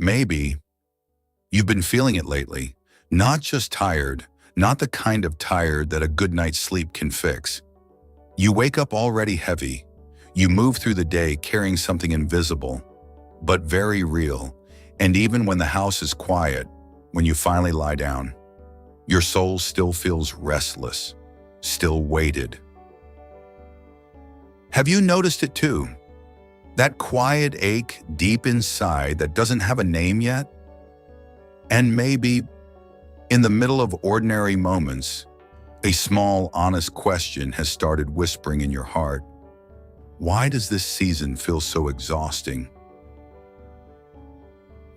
Maybe you've been feeling it lately. Not just tired, not the kind of tired that a good night's sleep can fix. You wake up already heavy. You move through the day carrying something invisible, but very real. And even when the house is quiet, when you finally lie down, your soul still feels restless, still weighted. Have you noticed it too? That quiet ache deep inside that doesn't have a name yet? And maybe, in the middle of ordinary moments, a small, honest question has started whispering in your heart. Why does this season feel so exhausting?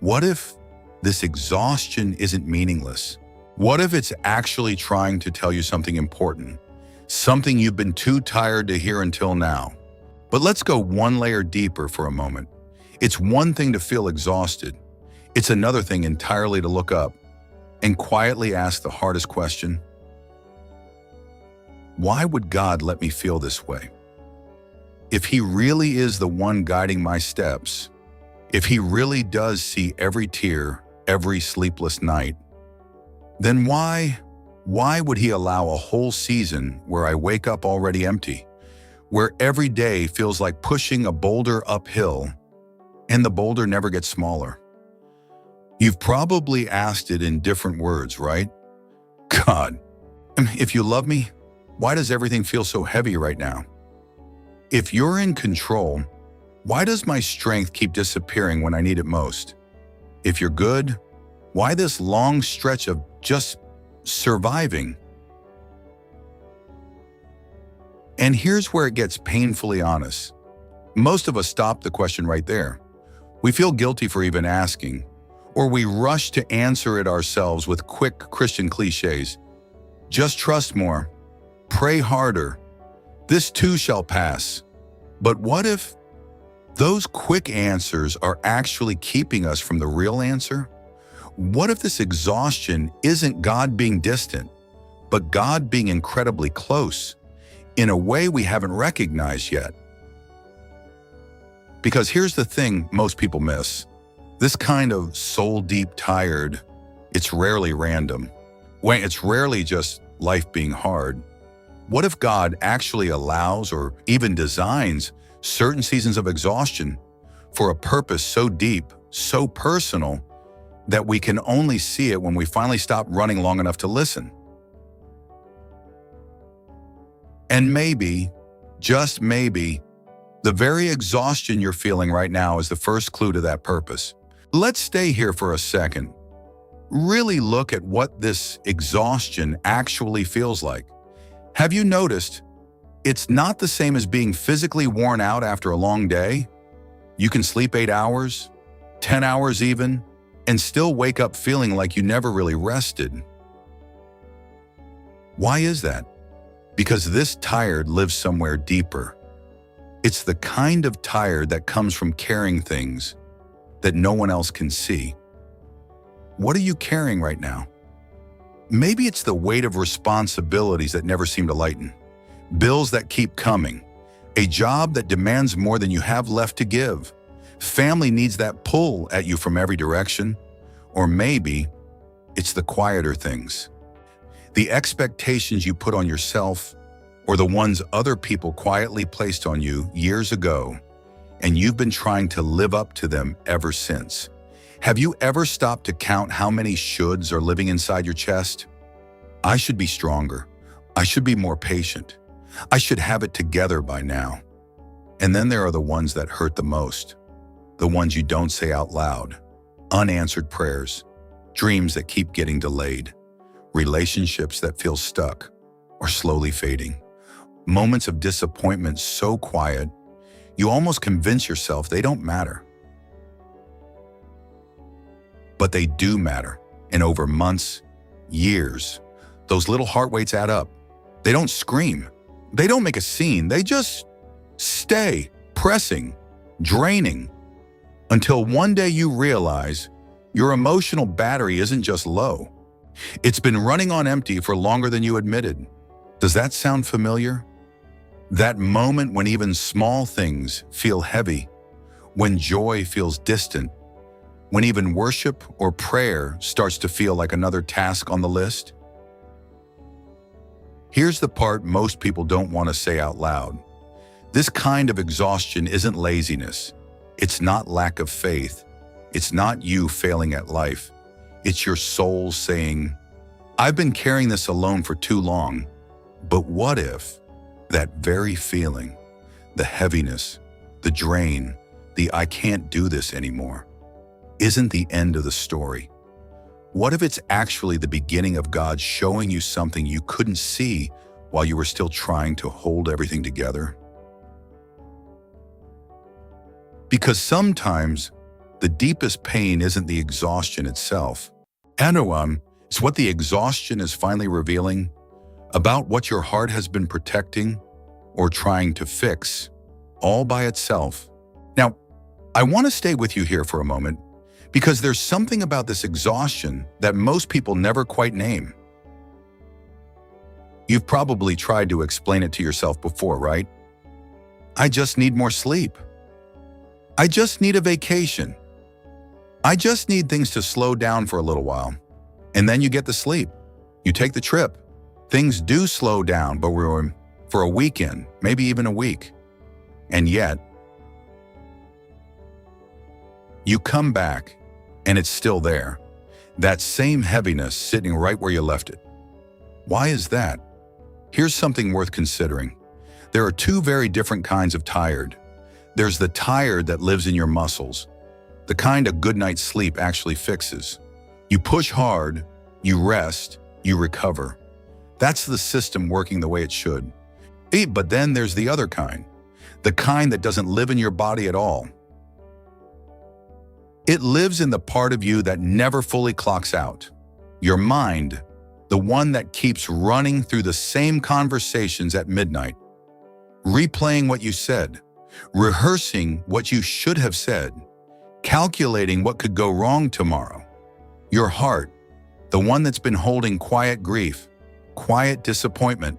What if this exhaustion isn't meaningless? What if it's actually trying to tell you something important? Something you've been too tired to hear until now. But let's go one layer deeper for a moment. It's one thing to feel exhausted. It's another thing entirely to look up and quietly ask the hardest question. Why would God let me feel this way? If He really is the one guiding my steps, if He really does see every tear, every sleepless night, then why would He allow a whole season where I wake up already empty, where every day feels like pushing a boulder uphill and the boulder never gets smaller? You've probably asked it in different words, right? God, if you love me, why does everything feel so heavy right now? If you're in control, why does my strength keep disappearing when I need it most? If you're good, why this long stretch of just surviving? And here's where it gets painfully honest. Most of us stop the question right there. We feel guilty for even asking, or we rush to answer it ourselves with quick Christian cliches. Just trust more. Pray harder. This too shall pass. But what if those quick answers are actually keeping us from the real answer? What if this exhaustion isn't God being distant, but God being incredibly close, in a way we haven't recognized yet? Because here's the thing most people miss. This kind of soul-deep tired, it's rarely random. It's rarely just life being hard. What if God actually allows or even designs certain seasons of exhaustion for a purpose so deep, so personal, that we can only see it when we finally stop running long enough to listen? And maybe, just maybe, the very exhaustion you're feeling right now is the first clue to that purpose. Let's stay here for a second. Really look at what this exhaustion actually feels like. Have you noticed it's not the same as being physically worn out after a long day? You can sleep 8 hours, 10 hours even, and still wake up feeling like you never really rested. Why is that? Because this tired lives somewhere deeper. It's the kind of tired that comes from carrying things that no one else can see. What are you carrying right now? Maybe it's the weight of responsibilities that never seem to lighten, bills that keep coming, a job that demands more than you have left to give, family needs that pull at you from every direction, or maybe it's the quieter things, the expectations you put on yourself or the ones other people quietly placed on you years ago, and you've been trying to live up to them ever since. Have you ever stopped to count how many shoulds are living inside your chest? I should be stronger. I should be more patient. I should have it together by now. And then there are the ones that hurt the most, the ones you don't say out loud, unanswered prayers, dreams that keep getting delayed, relationships that feel stuck or slowly fading, moments of disappointment so quiet, you almost convince yourself they don't matter. But they do matter, and over months, years, those little heart weights add up. They don't scream. They don't make a scene. They just stay pressing, draining, until one day you realize your emotional battery isn't just low. It's been running on empty for longer than you admitted. Does that sound familiar? That moment when even small things feel heavy, when joy feels distant, When even worship or prayer starts to feel like another task on the list? Here's the part most people don't want to say out loud. This kind of exhaustion isn't laziness. It's not lack of faith. It's not you failing at life. It's your soul saying, I've been carrying this alone for too long. But what if that very feeling, the heaviness, the drain, the I can't do this anymore, isn't the end of the story? What if it's actually the beginning of God showing you something you couldn't see while you were still trying to hold everything together? Because sometimes the deepest pain isn't the exhaustion itself. It's what the exhaustion is finally revealing about what your heart has been protecting or trying to fix all by itself. Now, I want to stay with you here for a moment because there's something about this exhaustion that most people never quite name. You've probably tried to explain it to yourself before, right? I just need more sleep. I just need a vacation. I just need things to slow down for a little while. And then you get the sleep. You take the trip. Things do slow down, but we're for a weekend, maybe even a week. And yet, you come back and it's still there. That same heaviness sitting right where you left it. Why is that? Here's something worth considering. There are two very different kinds of tired. There's the tired that lives in your muscles, the kind a good night's sleep actually fixes. You push hard, you rest, you recover. That's the system working the way it should. But then there's the other kind, the kind that doesn't live in your body at all. It lives in the part of you that never fully clocks out. Your mind, the one that keeps running through the same conversations at midnight, replaying what you said, rehearsing what you should have said, calculating what could go wrong tomorrow. Your heart, the one that's been holding quiet grief, quiet disappointment,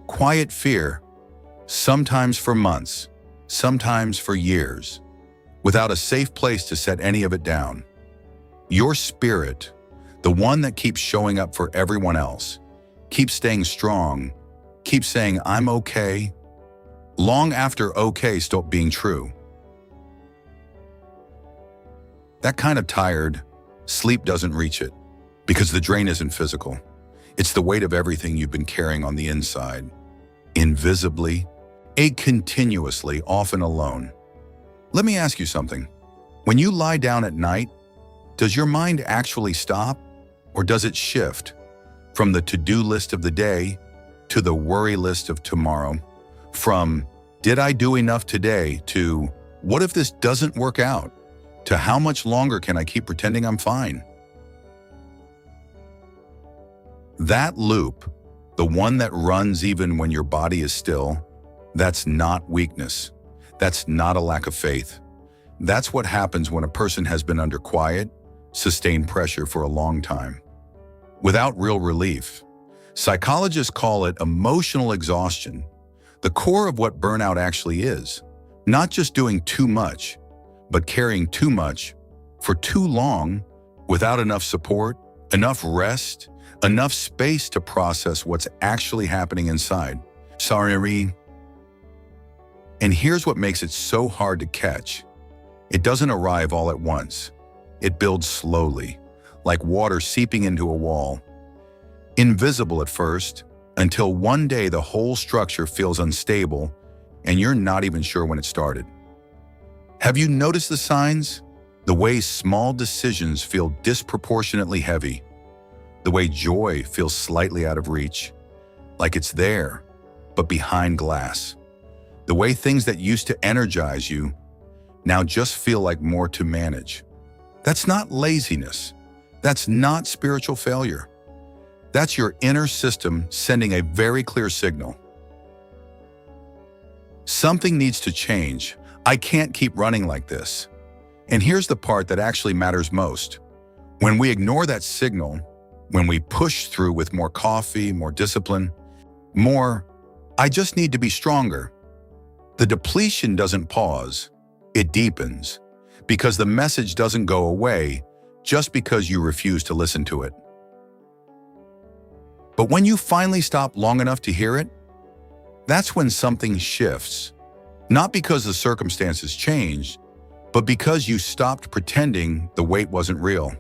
quiet fear, sometimes for months, sometimes for years, without a safe place to set any of it down. Your spirit, the one that keeps showing up for everyone else, keeps staying strong, keeps saying, I'm okay, long after okay stopped being true. That kind of tired, sleep doesn't reach it because the drain isn't physical. It's the weight of everything you've been carrying on the inside, invisibly, continuously, often alone. Let me ask you something. When you lie down at night, does your mind actually stop, or does it shift from the to-do list of the day to the worry list of tomorrow? From, did I do enough today, to, what if this doesn't work out, to how much longer can I keep pretending I'm fine? That loop, the one that runs even when your body is still, that's not weakness. That's not a lack of faith. That's what happens when a person has been under quiet, sustained pressure for a long time, without real relief. Psychologists call it emotional exhaustion, the core of what burnout actually is. Not just doing too much, but carrying too much for too long without enough support, enough rest, enough space to process what's actually happening inside. Sorry. And here's what makes it so hard to catch. It doesn't arrive all at once. It builds slowly, like water seeping into a wall. Invisible at first, until one day the whole structure feels unstable and you're not even sure when it started. Have you noticed the signs? The way small decisions feel disproportionately heavy. The way joy feels slightly out of reach, like it's there, but behind glass. The way things that used to energize you now just feel like more to manage. That's not laziness. That's not spiritual failure. That's your inner system sending a very clear signal. Something needs to change. I can't keep running like this. And here's the part that actually matters most. When we ignore that signal, when we push through with more coffee, more discipline, more, I just need to be stronger, the depletion doesn't pause, it deepens. because the message doesn't go away just because you refuse to listen to it. But when you finally stop long enough to hear it, that's when something shifts. Not because the circumstances changed, but because you stopped pretending the weight wasn't real.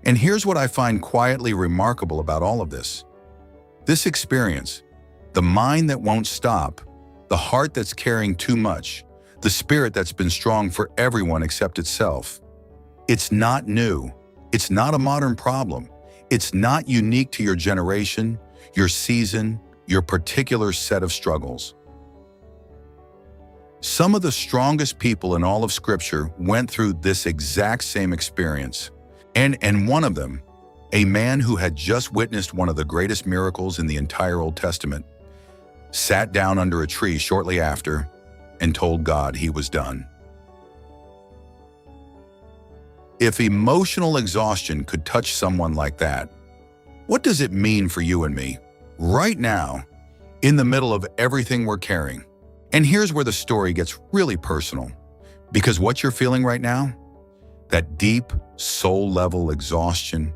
And here's what I find quietly remarkable about all of this. This experience, the mind that won't stop, the heart that's carrying too much, the spirit that's been strong for everyone except itself. It's not new. It's not a modern problem. It's not unique to your generation, your season, your particular set of struggles. Some of the strongest people in all of Scripture went through this exact same experience. And one of them, a man who had just witnessed one of the greatest miracles in the entire Old Testament, sat down under a tree shortly after and told God he was done. If emotional exhaustion could touch someone like that, what does it mean for you and me, right now, in the middle of everything we're carrying? And here's where the story gets really personal, because what you're feeling right now, that deep, soul-level exhaustion,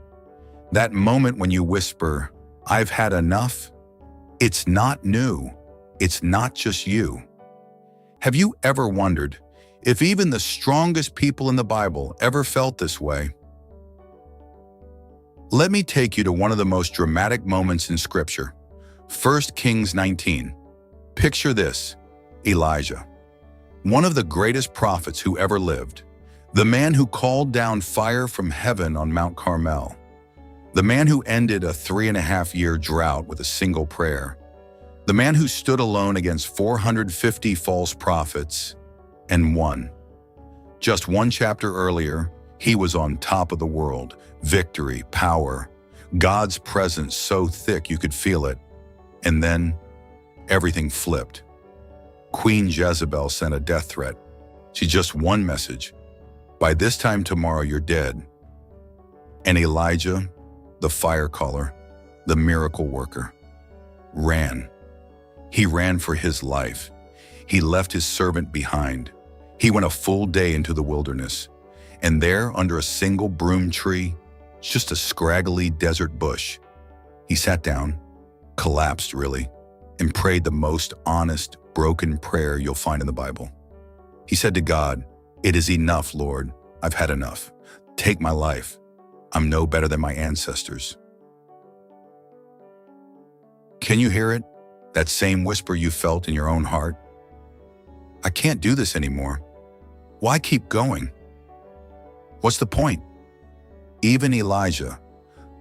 that moment when you whisper, "I've had enough," it's not new. It's not just you. Have you ever wondered if even the strongest people in the Bible ever felt this way? Let me take you to one of the most dramatic moments in Scripture, 1 Kings 19. Picture this, Elijah, one of the greatest prophets who ever lived, the man who called down fire from heaven on Mount Carmel, the man who ended a 3.5-year drought with a single prayer, the man who stood alone against 450 false prophets and won. Just one chapter earlier, he was on top of the world, victory, power, God's presence so thick you could feel it. And then everything flipped. Queen Jezebel sent a death threat. She just one message: "By this time tomorrow, you're dead." And Elijah, the fire caller, the miracle worker, ran. He ran for his life. He left his servant behind. He went a full day into the wilderness. And there, under a single broom tree, just a scraggly desert bush, he sat down, collapsed really, and prayed the most honest, broken prayer you'll find in the Bible. He said to God, "It is enough, Lord. I've had enough. Take my life. I'm no better than my ancestors." Can you hear it? That same whisper you felt in your own heart? I can't do this anymore. Why keep going? What's the point? Even Elijah,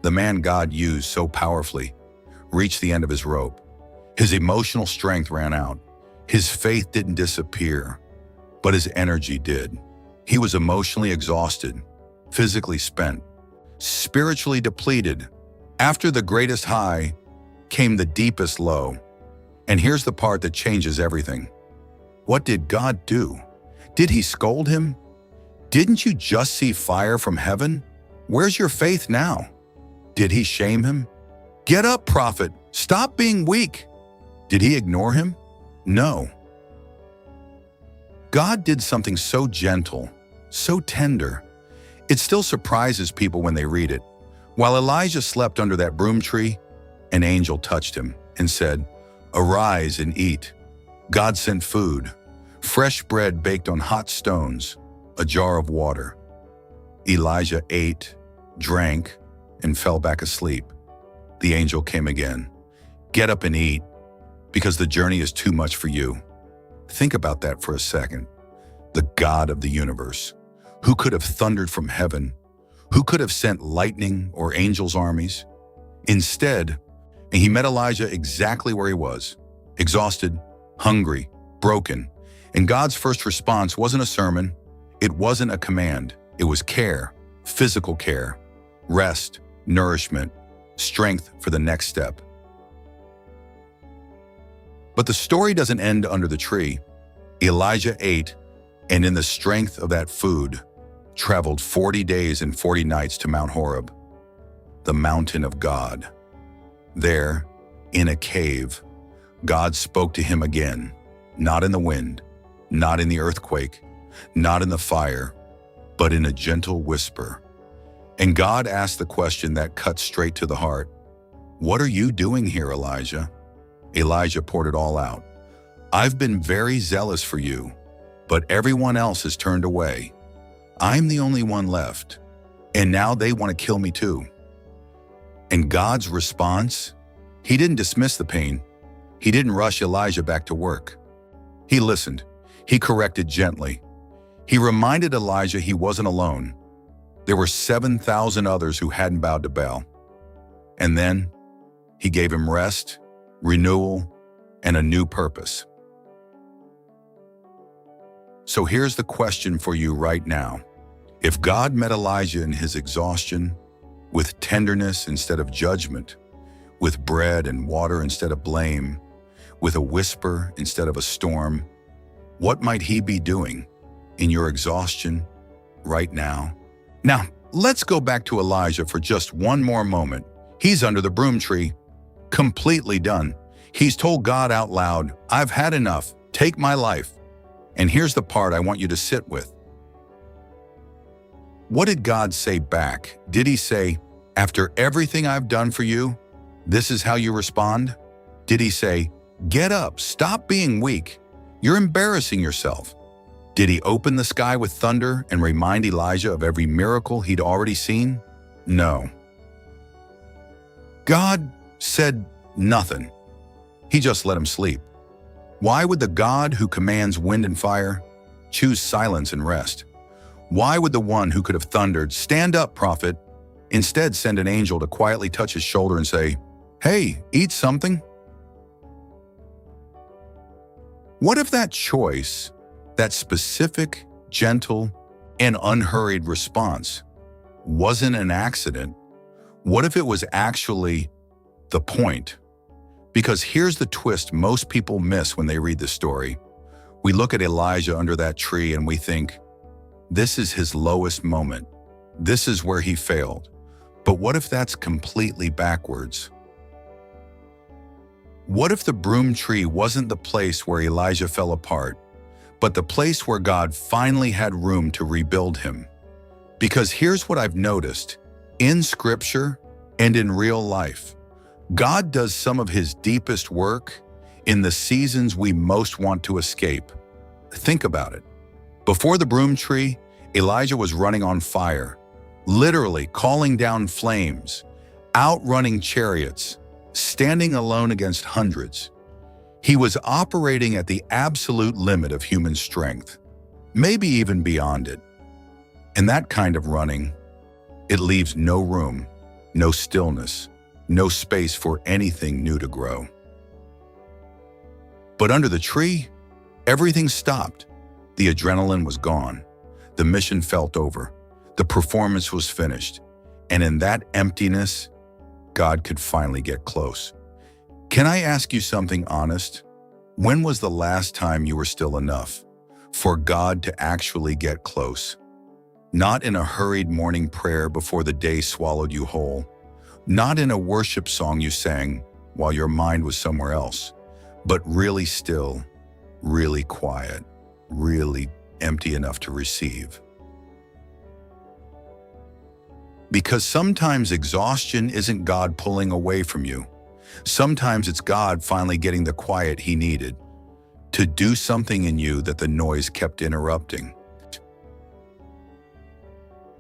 the man God used so powerfully, reached the end of his rope. His emotional strength ran out. His faith didn't disappear, but his energy did. He was emotionally exhausted, physically spent, spiritually depleted. After the greatest high came the deepest low. And here's the part that changes everything. What did God do? Did he scold him? Didn't you just see fire from heaven? Where's your faith now? Did he shame him? Get up, prophet. Stop being weak. Did he ignore him? No. God did something so gentle, so tender. It still surprises people when they read it. While Elijah slept under that broom tree, an angel touched him and said, "Arise and eat." God sent food, fresh bread baked on hot stones, a jar of water. Elijah ate, drank, and fell back asleep. The angel came again. "Get up and eat, because the journey is too much for you." Think about that for a second. The God of the universe, who could have thundered from heaven, who could have sent lightning or angels' armies. Instead, he met Elijah exactly where he was, exhausted, hungry, broken. And God's first response wasn't a sermon. It wasn't a command. It was care, physical care, rest, nourishment, strength for the next step. But the story doesn't end under the tree. Elijah ate, and in the strength of that food, traveled 40 days and 40 nights to Mount Horeb, the mountain of God. There, in a cave, God spoke to him again, not in the wind, not in the earthquake, not in the fire, but in a gentle whisper. And God asked the question that cut straight to the heart. "What are you doing here, Elijah?" Elijah poured it all out. "I've been very zealous for you, but everyone else has turned away. I'm the only one left, and now they want to kill me too." And God's response? He didn't dismiss the pain. He didn't rush Elijah back to work. He listened. He corrected gently. He reminded Elijah he wasn't alone. There were 7,000 others who hadn't bowed to Baal. And then he gave him rest, renewal, and a new purpose. So here's the question for you right now. If God met Elijah in his exhaustion, with tenderness instead of judgment, with bread and water instead of blame, with a whisper instead of a storm, what might he be doing in your exhaustion right now? Now, let's go back to Elijah for just one more moment. He's under the broom tree, completely done. He's told God out loud, "I've had enough, take my life." And here's the part I want you to sit with. What did God say back? Did he say, "After everything I've done for you, this is how you respond"? Did he say, "Get up, stop being weak, you're embarrassing yourself"? Did he open the sky with thunder and remind Elijah of every miracle he'd already seen? No. God said nothing. He just let him sleep. Why would the God who commands wind and fire choose silence and rest? Why would the one who could have thundered, "Stand up, prophet," instead send an angel to quietly touch his shoulder and say, "Hey, eat something"? What if that choice, that specific, gentle, and unhurried response wasn't an accident? What if it was actually the point? Because here's the twist most people miss when they read the story. We look at Elijah under that tree and we think, this is his lowest moment. This is where he failed. But what if that's completely backwards? What if the broom tree wasn't the place where Elijah fell apart, but the place where God finally had room to rebuild him? Because here's what I've noticed. In Scripture and in real life, God does some of his deepest work in the seasons we most want to escape. Think about it. Before the broom tree, Elijah was running on fire, literally calling down flames, outrunning chariots, standing alone against hundreds. He was operating at the absolute limit of human strength, maybe even beyond it. And that kind of running, it leaves no room, no stillness, no space for anything new to grow. But under the tree, everything stopped. The adrenaline was gone. The mission felt over. The performance was finished. And in that emptiness, God could finally get close. Can I ask you something honest? When was the last time you were still enough for God to actually get close? Not in a hurried morning prayer before the day swallowed you whole. Not in a worship song you sang while your mind was somewhere else, but really still, really quiet, really empty enough to receive. Because sometimes exhaustion isn't God pulling away from you. Sometimes it's God finally getting the quiet he needed to do something in you that the noise kept interrupting.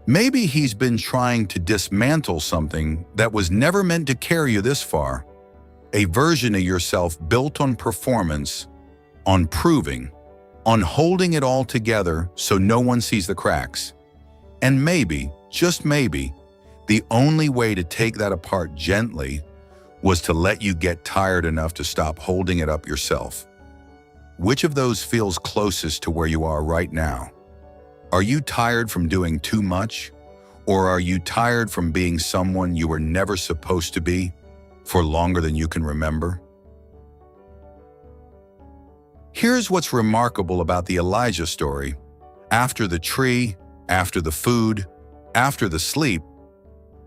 Maybe he's been trying to dismantle something that was never meant to carry you this far. A version of yourself built on performance, on proving, on holding it all together so no one sees the cracks. And maybe, just maybe, the only way to take that apart gently was to let you get tired enough to stop holding it up yourself. Which of those feels closest to where you are right now? Are you tired from doing too much? Or are you tired from being someone you were never supposed to be for longer than you can remember? Here's what's remarkable about the Elijah story. After the tree, after the food, after the sleep,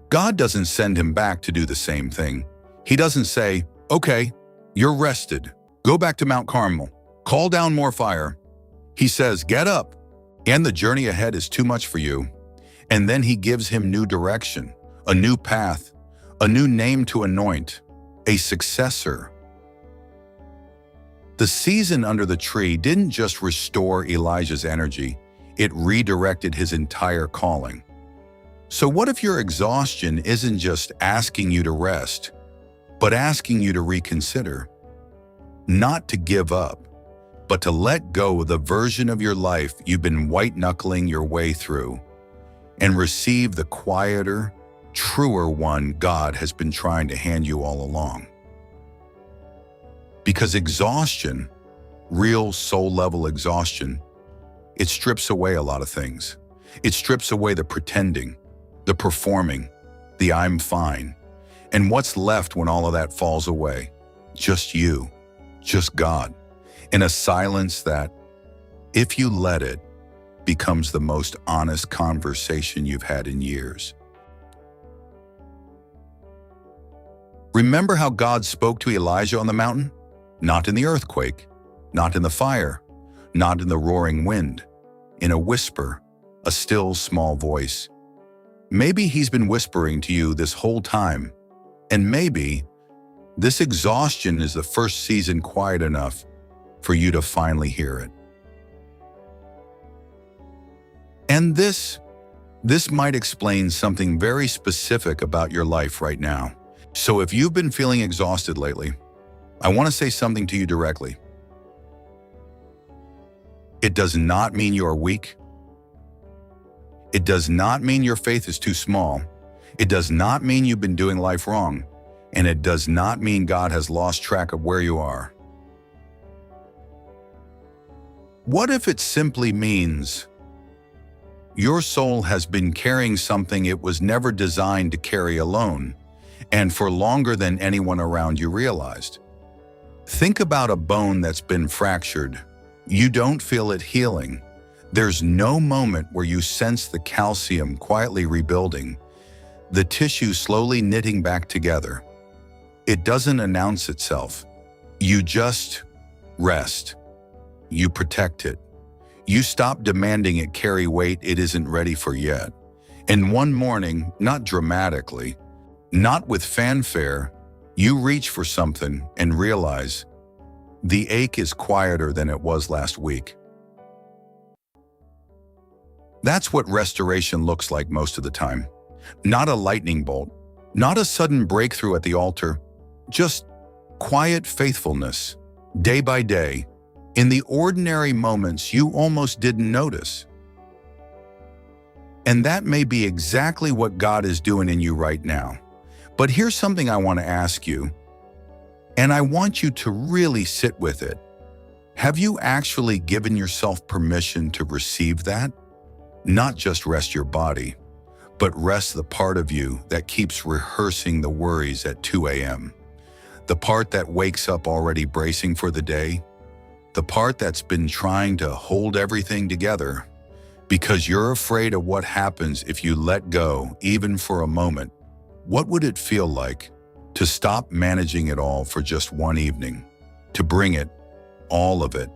God doesn't send him back to do the same thing. He doesn't say, "Okay, you're rested. Go back to Mount Carmel. Call down more fire." He says, "Get up. and the journey ahead is too much for you. And then he gives him new direction, a new path, a new name to anoint, a successor. The season under the tree didn't just restore Elijah's energy, it redirected his entire calling. So what if your exhaustion isn't just asking you to rest, but asking you to reconsider? Not to give up, but to let go of the version of your life you've been white-knuckling your way through and receive the quieter, truer one God has been trying to hand you all along. Because exhaustion, real soul-level exhaustion, it strips away a lot of things. It strips away the pretending, the performing, the I'm fine. And what's left when all of that falls away? Just you, just God, in a silence that, if you let it, becomes the most honest conversation you've had in years. Remember how God spoke to Elijah on the mountain? Not in the earthquake, not in the fire, not in the roaring wind, in a whisper, a still small voice. Maybe he's been whispering to you this whole time, and maybe this exhaustion is the first season quiet enough for you to finally hear it. And this might explain something very specific about your life right now. So if you've been feeling exhausted lately, I want to say something to you directly. It does not mean you are weak. It does not mean your faith is too small. It does not mean you've been doing life wrong. And it does not mean God has lost track of where you are. What if it simply means your soul has been carrying something it was never designed to carry alone, and for longer than anyone around you realized? Think about a bone that's been fractured. You don't feel it healing. There's no moment where you sense the calcium quietly rebuilding, the tissue slowly knitting back together. It doesn't announce itself. You just rest. You protect it. You stop demanding it carry weight it isn't ready for yet. And one morning, not dramatically, not with fanfare, you reach for something and realize the ache is quieter than it was last week. That's what restoration looks like most of the time. Not a lightning bolt, not a sudden breakthrough at the altar, just quiet faithfulness, day by day, in the ordinary moments you almost didn't notice. And that may be exactly what God is doing in you right now. But here's something I want to ask you, and I want you to really sit with it. Have you actually given yourself permission to receive that? Not just rest your body, but rest the part of you that keeps rehearsing the worries at 2 a.m. The part that wakes up already bracing for the day. The part that's been trying to hold everything together because you're afraid of what happens if you let go, even for a moment. What would it feel like to stop managing it all for just one evening? To bring it, all of it,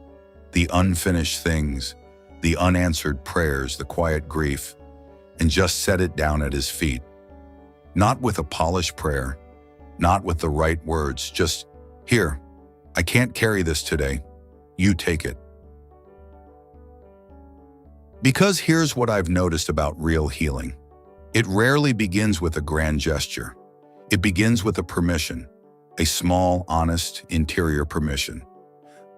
the unfinished things, the unanswered prayers, the quiet grief, and just set it down at his feet. Not with a polished prayer, not with the right words, just, here, I can't carry this today. You take it. Because here's what I've noticed about real healing. It rarely begins with a grand gesture. It begins with a permission, a small, honest, interior permission.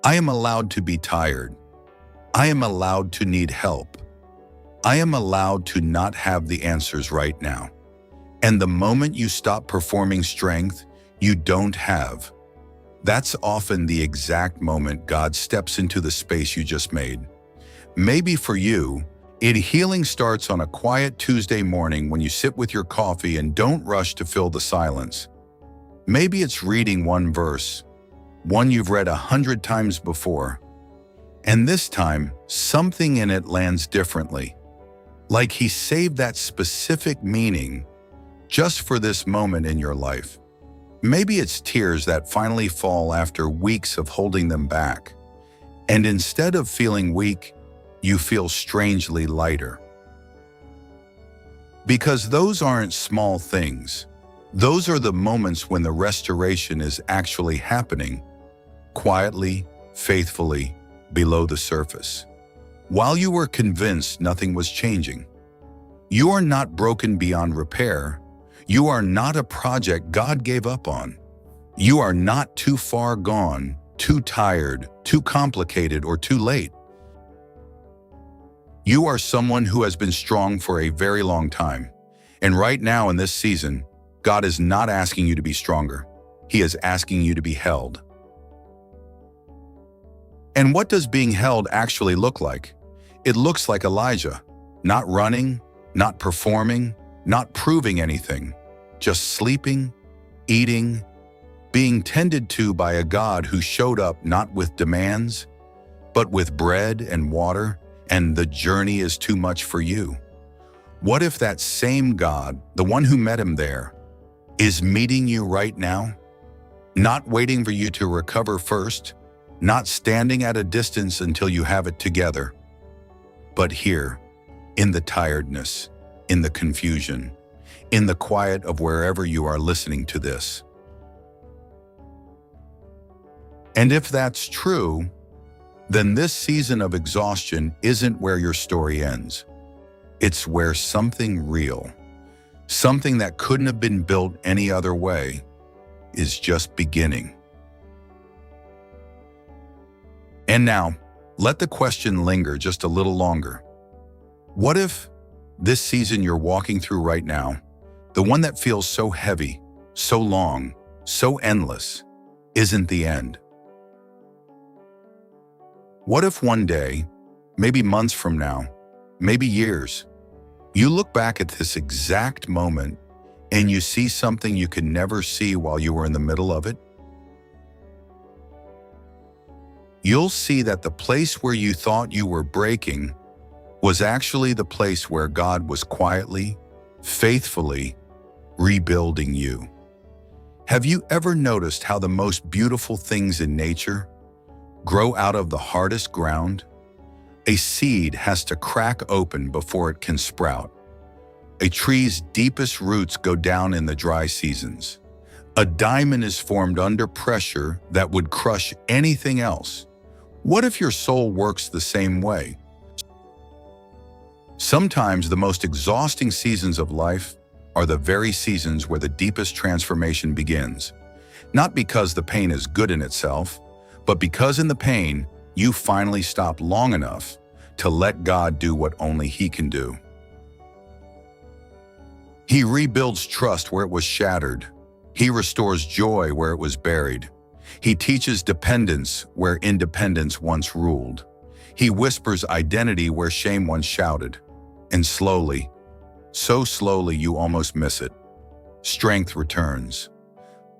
I am allowed to be tired. I am allowed to need help. I am allowed to not have the answers right now. And the moment you stop performing strength you don't have, that's often the exact moment God steps into the space you just made. Maybe for you, healing starts on a quiet Tuesday morning when you sit with your coffee and don't rush to fill the silence. Maybe it's reading one verse, one you've read 100 times before, and this time, something in it lands differently. Like he saved that specific meaning just for this moment in your life. Maybe it's tears that finally fall after weeks of holding them back. And instead of feeling weak, you feel strangely lighter. Because those aren't small things. Those are the moments when the restoration is actually happening, quietly, faithfully, below the surface. While you were convinced nothing was changing, you are not broken beyond repair. You are not a project God gave up on. You are not too far gone, too tired, too complicated, or too late. You are someone who has been strong for a very long time. And right now in this season, God is not asking you to be stronger. He is asking you to be held. And what does being held actually look like? It looks like Elijah, not running, not performing, not proving anything, just sleeping, eating, being tended to by a God who showed up not with demands, but with bread and water, and the journey is too much for you. What if that same God, the one who met him there, is meeting you right now? Not waiting for you to recover first, not standing at a distance until you have it together, but here, in the tiredness, in the confusion, in the quiet of wherever you are listening to this. And if that's true, then this season of exhaustion isn't where your story ends. It's where something real, something that couldn't have been built any other way, is just beginning. And now, let the question linger just a little longer. What if this season you're walking through right now, the one that feels so heavy, so long, so endless, isn't the end? What if one day, maybe months from now, maybe years, you look back at this exact moment and you see something you could never see while you were in the middle of it? You'll see that the place where you thought you were breaking was actually the place where God was quietly, faithfully rebuilding you. Have you ever noticed how the most beautiful things in nature grow out of the hardest ground? A seed has to crack open before it can sprout. A tree's deepest roots go down in the dry seasons. A diamond is formed under pressure that would crush anything else. What if your soul works the same way? Sometimes the most exhausting seasons of life are the very seasons where the deepest transformation begins. Not because the pain is good in itself, but because in the pain, you finally stop long enough to let God do what only He can do. He rebuilds trust where it was shattered. He restores joy where it was buried. He teaches dependence where independence once ruled. He whispers identity where shame once shouted. And slowly, so slowly you almost miss it, strength returns.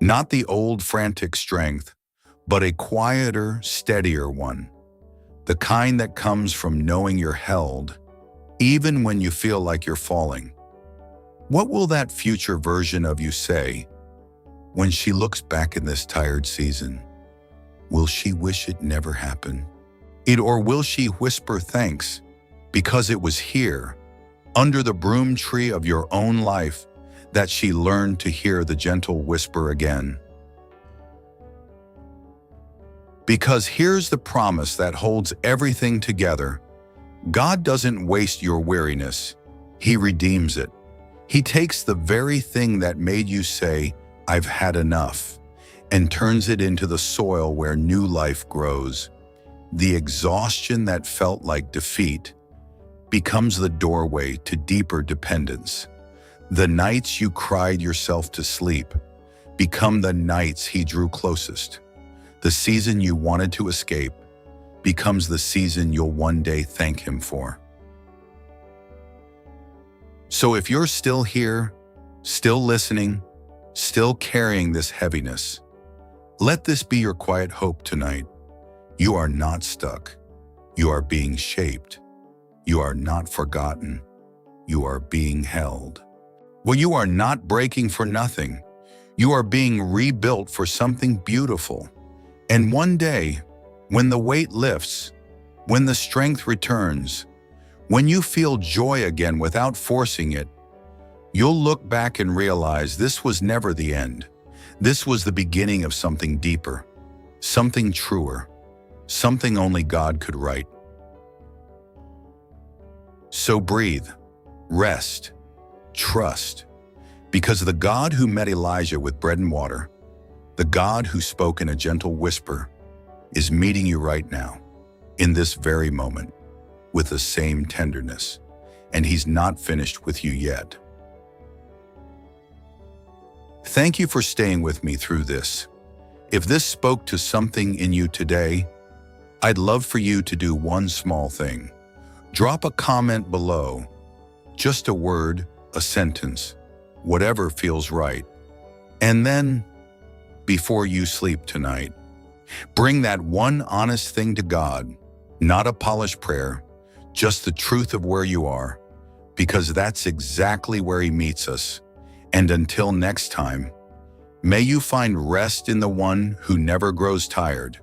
Not the old frantic strength, but a quieter, steadier one. The kind that comes from knowing you're held, even when you feel like you're falling. What will that future version of you say when she looks back in this tired season? Will she wish it never happened? Or will she whisper thanks because it was here, under the broom tree of your own life, that she learned to hear the gentle whisper again? Because here's the promise that holds everything together. God doesn't waste your weariness. He redeems it. He takes the very thing that made you say, "I've had enough," and turns it into the soil where new life grows. The exhaustion that felt like defeat becomes the doorway to deeper dependence. The nights you cried yourself to sleep become the nights He drew closest. The season you wanted to escape becomes the season you'll one day thank Him for. So if you're still here, still listening, still carrying this heaviness, let this be your quiet hope tonight. You are not stuck. You are being shaped. You are not forgotten. You are being held. Well, you are not breaking for nothing. You are being rebuilt for something beautiful. And one day, when the weight lifts, When the strength returns, when you feel joy again without forcing it, you'll look back and realize this was never the end. This was the beginning of something deeper, something truer, something only God could write. So breathe, rest, trust, because the God who met Elijah with bread and water, the God who spoke in a gentle whisper, is meeting you right now, in this very moment, with the same tenderness, and He's not finished with you yet. Thank you for staying with me through this. If this spoke to something in you today, I'd love for you to do one small thing. Drop a comment below, just a word, a sentence, whatever feels right. And then, before you sleep tonight, bring that one honest thing to God, not a polished prayer, just the truth of where you are, because that's exactly where He meets us. And until next time, may you find rest in the one who never grows tired.